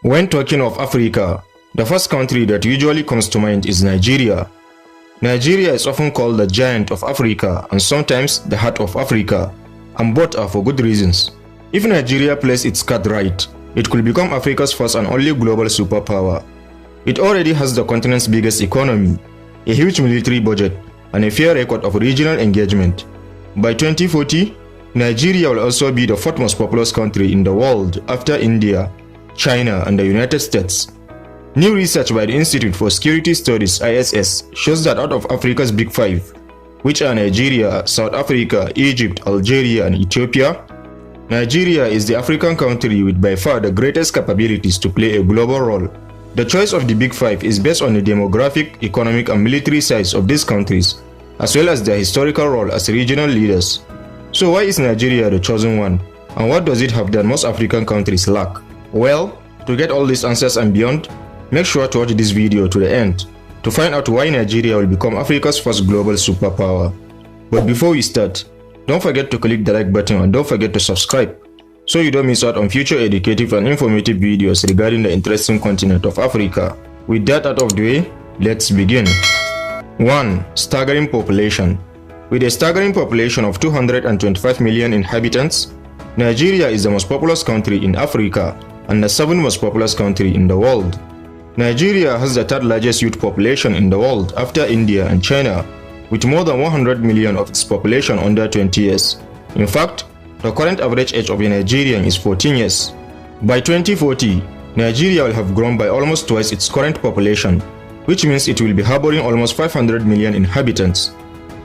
When talking of Africa, the first country that usually comes to mind is Nigeria. Nigeria is often called the giant of Africa and sometimes the heart of Africa, and both are for good reasons. If Nigeria plays its card right, it could become Africa's first and only global superpower. It already has the continent's biggest economy, a huge military budget, and a fair record of regional engagement. By 2040, Nigeria will also be the fourth most populous country in the world after India, China, and the United States. New research by the Institute for Security Studies (ISS) shows that out of Africa's Big Five, which are Nigeria, South Africa, Egypt, Algeria, and Ethiopia, Nigeria is the African country with by far the greatest capabilities to play a global role. The choice of the Big Five is based on the demographic, economic, and military size of these countries, as well as their historical role as regional leaders. So why is Nigeria the chosen one? And what does it have that most African countries lack? Well, to get all these answers and beyond, make sure to watch this video to the end to find out why Nigeria will become Africa's first global superpower. But before we start, don't forget to click the like button and don't forget to subscribe so you don't miss out on future educative and informative videos regarding the interesting continent of Africa. With that out of the way, let's begin. 1. Staggering population. With a staggering population of 225 million inhabitants, Nigeria is the most populous country in Africa and the 7th most populous country in the world. Nigeria has the third largest youth population in the world after India and China, with more than 100 million of its population under 20 years. In fact, the current average age of a Nigerian is 14 years. By 2040, Nigeria will have grown by almost twice its current population, which means it will be harboring almost 500 million inhabitants.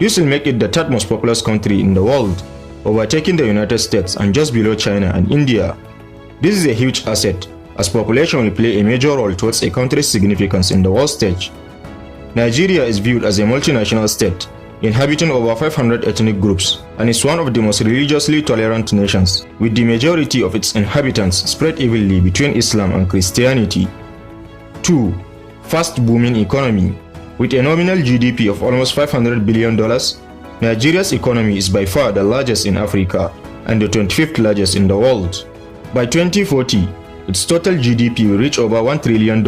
This will make it the third most populous country in the world, overtaking the United States and just below China and India. This is a huge asset, as population will play a major role towards a country's significance in the world stage. Nigeria is viewed as a multinational state, inhabiting over 500 ethnic groups, and is one of the most religiously tolerant nations, with the majority of its inhabitants spread evenly between Islam and Christianity. 2. Fast booming economy. With a nominal GDP of almost $500 billion, Nigeria's economy is by far the largest in Africa and the 25th largest in the world. By 2040, its total GDP will reach over $1 trillion,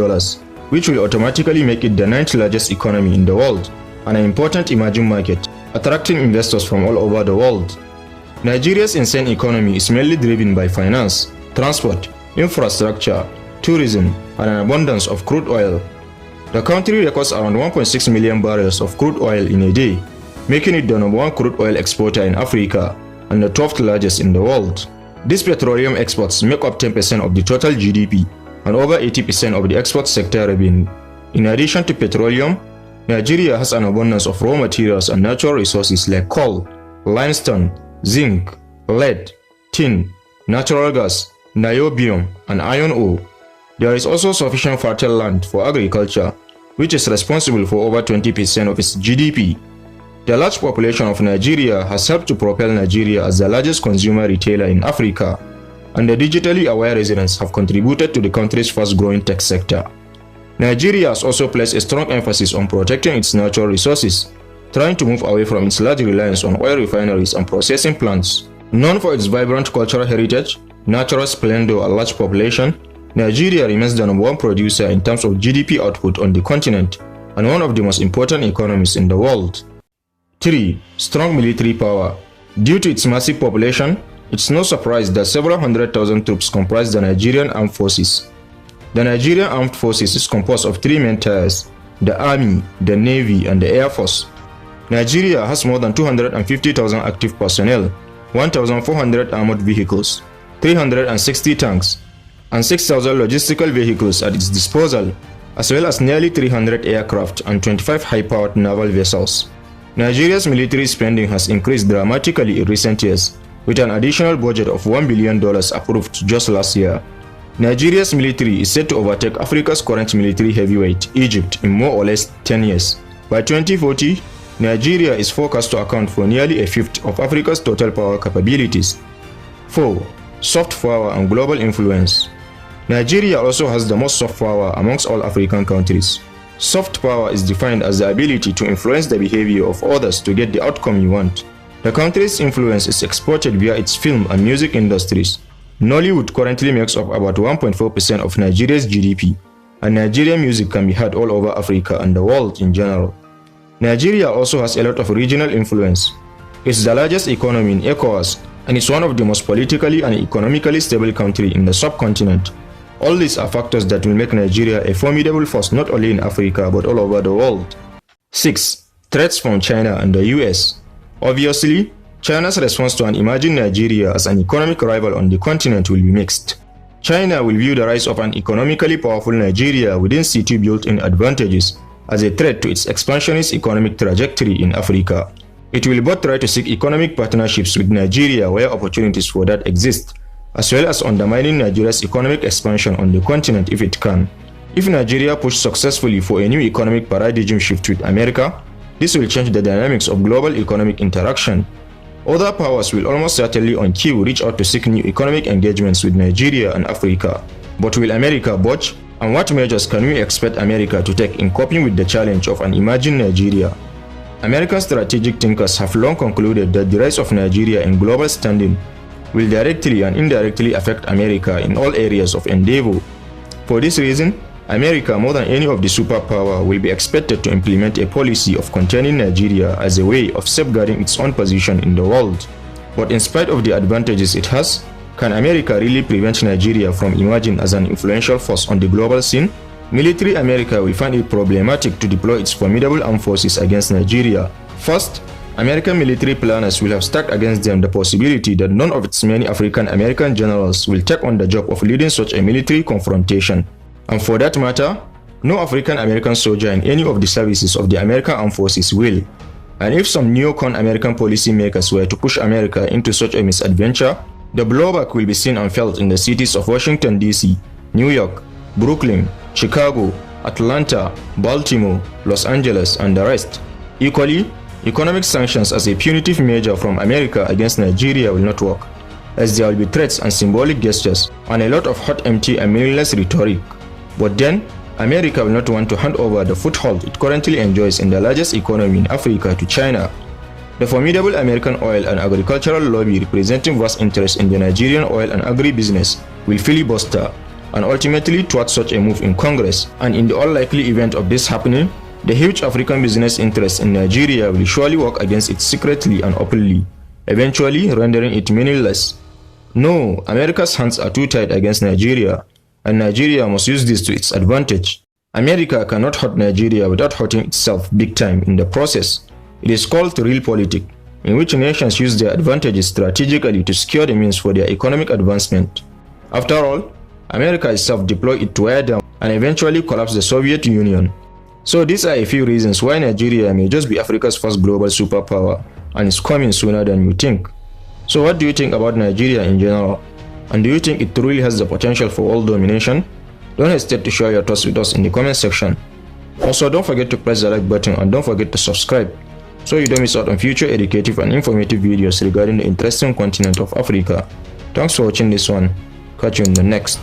which will automatically make it the 9th largest economy in the world and an important emerging market, attracting investors from all over the world. Nigeria's insane economy is mainly driven by finance, transport, infrastructure, tourism, and an abundance of crude oil. The country records around 1.6 million barrels of crude oil in a day, making it the #1 crude oil exporter in Africa and the 12th largest in the world. These petroleum exports make up 10% of the total GDP and over 80% of the export sector revenue. In addition to petroleum, Nigeria has an abundance of raw materials and natural resources like coal, limestone, zinc, lead, tin, natural gas, niobium, and iron ore. There is also sufficient fertile land for agriculture, which is responsible for over 20% of its GDP. The large population of Nigeria has helped to propel Nigeria as the largest consumer retailer in Africa, and the digitally aware residents have contributed to the country's fast-growing tech sector. Nigeria has also placed a strong emphasis on protecting its natural resources, trying to move away from its large reliance on oil refineries and processing plants. Known for its vibrant cultural heritage, natural splendor, and large population, Nigeria remains the #1 producer in terms of GDP output on the continent and one of the most important economies in the world. 3. Strong military power. Due to its massive population, it's no surprise that several 100,000 troops comprise the Nigerian Armed Forces. The Nigerian Armed Forces is composed of 3 main tiers: the Army, the Navy, and the Air Force. Nigeria has more than 250,000 active personnel, 1,400 armored vehicles, 360 tanks, and 6,000 logistical vehicles at its disposal, as well as nearly 300 aircraft and 25 high-powered naval vessels. Nigeria's military spending has increased dramatically in recent years, with an additional budget of $1 billion approved just last year. Nigeria's military is set to overtake Africa's current military heavyweight, Egypt, in more or less 10 years. By 2040, Nigeria is forecast to account for nearly a fifth of Africa's total power capabilities. 4. Soft power and global influence. Nigeria also has the most soft power amongst all African countries. Soft power is defined as the ability to influence the behavior of others to get the outcome you want. The country's influence is exported via its film and music industries, Nollywood currently makes up about 1.4% of Nigeria's GDP, and Nigerian music can be heard all over Africa and the world in general. Nigeria also has a lot of regional influence. It's the largest economy in ECOWAS, and it's one of the most politically and economically stable countries in the subcontinent. All these are factors that will make Nigeria a formidable force not only in Africa but all over the world. 6. Threats from China and the US. Obviously, China's response to an emerging Nigeria as an economic rival on the continent will be mixed. China will view the rise of an economically powerful Nigeria within C2 built-in advantages as a threat to its expansionist economic trajectory in Africa. It will both try to seek economic partnerships with Nigeria where opportunities for that exist, as well as undermining Nigeria's economic expansion on the continent if it can. If Nigeria pushes successfully for a new economic paradigm shift with America, this will change the dynamics of global economic interaction. Other powers will almost certainly on cue reach out to seek new economic engagements with Nigeria and Africa. But will America budge? And what measures can we expect America to take in coping with the challenge of an emerging Nigeria? American strategic thinkers have long concluded that the rise of Nigeria in global standing will directly and indirectly affect America in all areas of endeavor. For this reason, America, more than any of the superpower, will be expected to implement a policy of containing Nigeria as a way of safeguarding its own position in the world. But in spite of the advantages it has, can America really prevent Nigeria from emerging as an influential force on the global scene? Military America will find it problematic to deploy its formidable armed forces against Nigeria. First, American military planners will have stacked against them the possibility that none of its many African American generals will take on the job of leading such a military confrontation. And for that matter, no African American soldier in any of the services of the American armed forces will. And if some neocon American policymakers were to push America into such a misadventure, the blowback will be seen and felt in the cities of Washington, D.C., New York, Brooklyn, Chicago, Atlanta, Baltimore, Los Angeles, and the rest. Equally, economic sanctions as a punitive measure from America against Nigeria will not work, as there will be threats and symbolic gestures and a lot of hot, empty and meaningless rhetoric. But then, America will not want to hand over the foothold it currently enjoys in the largest economy in Africa to China. The formidable American oil and agricultural lobby representing vast interest in the Nigerian oil and agribusiness will filibuster and ultimately thwart such a move in Congress, and in the unlikely event of this happening, the huge African business interests in Nigeria will surely work against it secretly and openly, eventually rendering it meaningless. No, America's hands are too tight against Nigeria, and Nigeria must use this to its advantage. America cannot hurt Nigeria without hurting itself big time in the process. It is called realpolitik, in which nations use their advantages strategically to secure the means for their economic advancement. After all, America itself deployed it to wear down and eventually collapse the Soviet Union. So these are a few reasons why Nigeria may just be Africa's first global superpower, and it's coming sooner than you think. So what do you think about Nigeria in general? And do you think it truly has the potential for world domination? Don't hesitate to share your thoughts with us in the comment section. Also, don't forget to press the like button and don't forget to subscribe, so you don't miss out on future educative and informative videos regarding the interesting continent of Africa. Thanks for watching this one. Catch you in the next.